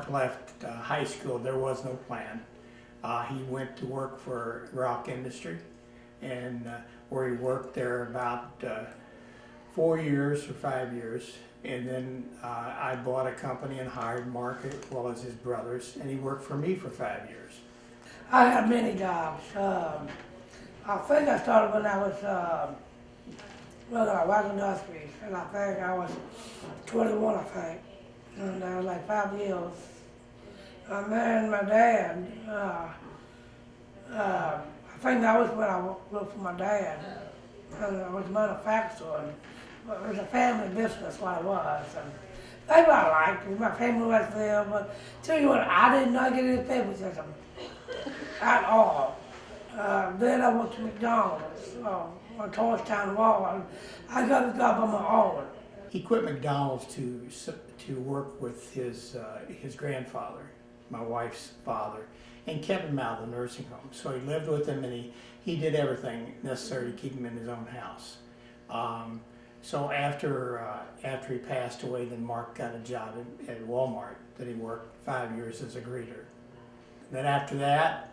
Mark left high school, there was no plan. He went to work for rock industry, and where he worked there about 4 years or 5 years. And then I bought a company and hired Mark as well as his brothers, and he worked for me for 5 years. I had many jobs. I think I started when I was rock industries, and I think I was 21, I think. And I was like 5 years. I married my dad. I think that was when I worked for my dad. And I was manufacturing. It was a family business, what it was. And that's what I liked. My family was there, but tell you what, I did not get into favoritism at all. Then I went to McDonald's on Towarstown Wall, and I got a job on my own. He quit McDonald's to work with his grandfather, my wife's father, and kept him out of the nursing home. So he lived with him, and he did everything necessary to keep him in his own house. So after he passed away, then Mark got a job at Walmart that he worked 5 years as a greeter. Then after that,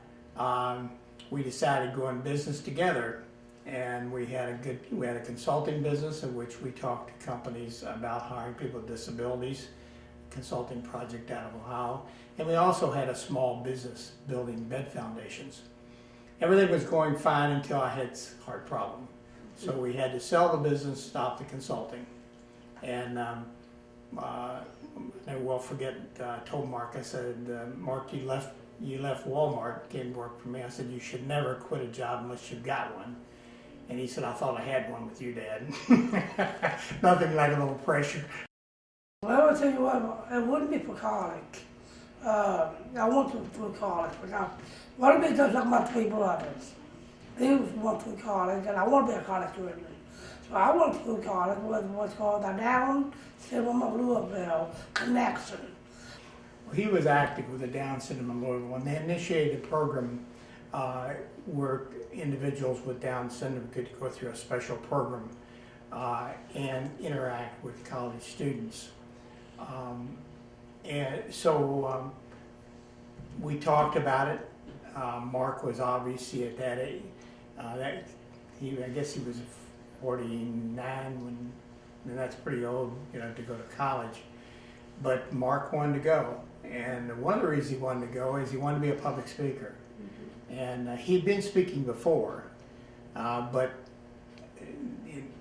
we decided to go in business together, and we had a consulting business in which we talked to companies about hiring people with disabilities, consulting project out of Ohio, and we also had a small business building bed foundations. Everything was going fine until I had a heart problem. So we had to sell the business, stop the consulting. And I told Mark, I said, Mark, you left Walmart, came to work for me. I said, you should never quit a job unless you've got one. And he said, I thought I had one with you, Dad. Nothing like a little pressure. Well, I'll tell you what, it wouldn't be for college. I went through college, but I want to be just like my three brothers. They went through college, and I want to be a college student. So I went through college with what's called the Down Syndrome of Louisville Connection. He was active with the Down Syndrome in Louisville, and they initiated a program where individuals with Down syndrome could go through a special program and interact with college students. And so we talked about it. Mark was obviously at that age. I guess he was 49 and that's pretty old, to go to college. But Mark wanted to go, and one of the reasons he wanted to go is he wanted to be a public speaker. And he'd been speaking before, but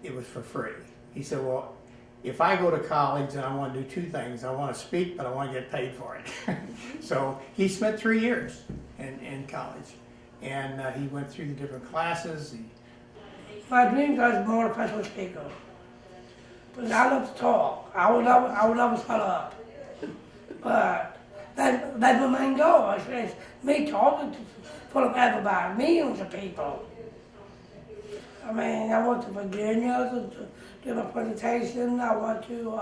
it was for free. He said, well, if I go to college and I want to do two things, I want to speak, but I want to get paid for it. So he spent 3 years in college, and he went through the different classes. My dream was to be a motivational speaker. But I love to talk. I would never shut up. But that's my main goal. It's me talking full of everybody, millions of people. I mean, I went to Virginia to do my presentation. I went to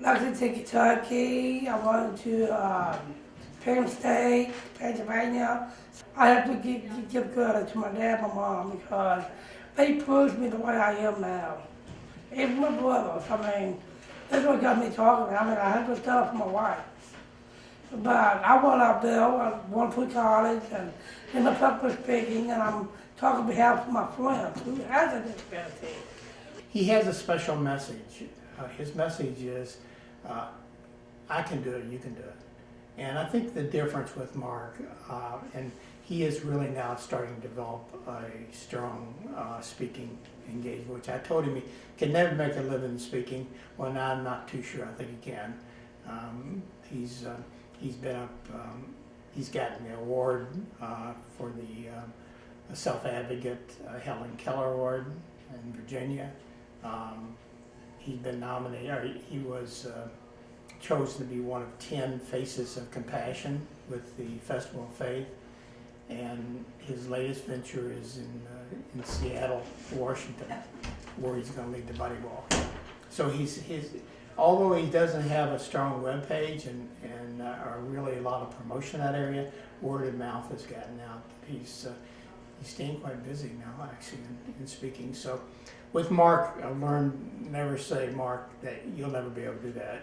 Lexington, Kentucky. I went to Penn State, Pennsylvania. I have to give credit to my dad and my mom because they pushed me the way I am now. Even my brothers, I mean, that's what got me talking. I mean, I had to stand up for my wife. But I went up there, I went to college, and in the public speaking, and I'm talking on behalf of my friends who has a disability. He has a special message. His message is, I can do it, you can do it. And I think the difference with Mark, and he is really now starting to develop a strong speaking engagement, which I told him he can never make a living speaking. Well, now I'm not too sure. I think he can. He's been up. He's gotten the award for the Self-advocate Helen Keller Award in Virginia. He's been nominated. Or he was chosen to be one of 10 Faces of Compassion with the Festival of Faith. And his latest venture is in Seattle, Washington, where he's going to lead the buddy walk. So although he doesn't have a strong web page and or really a lot of promotion in that area, word of mouth has gotten out. He's staying quite busy now, actually, in speaking. So with Mark, I've learned never say, Mark, that you'll never be able to do that.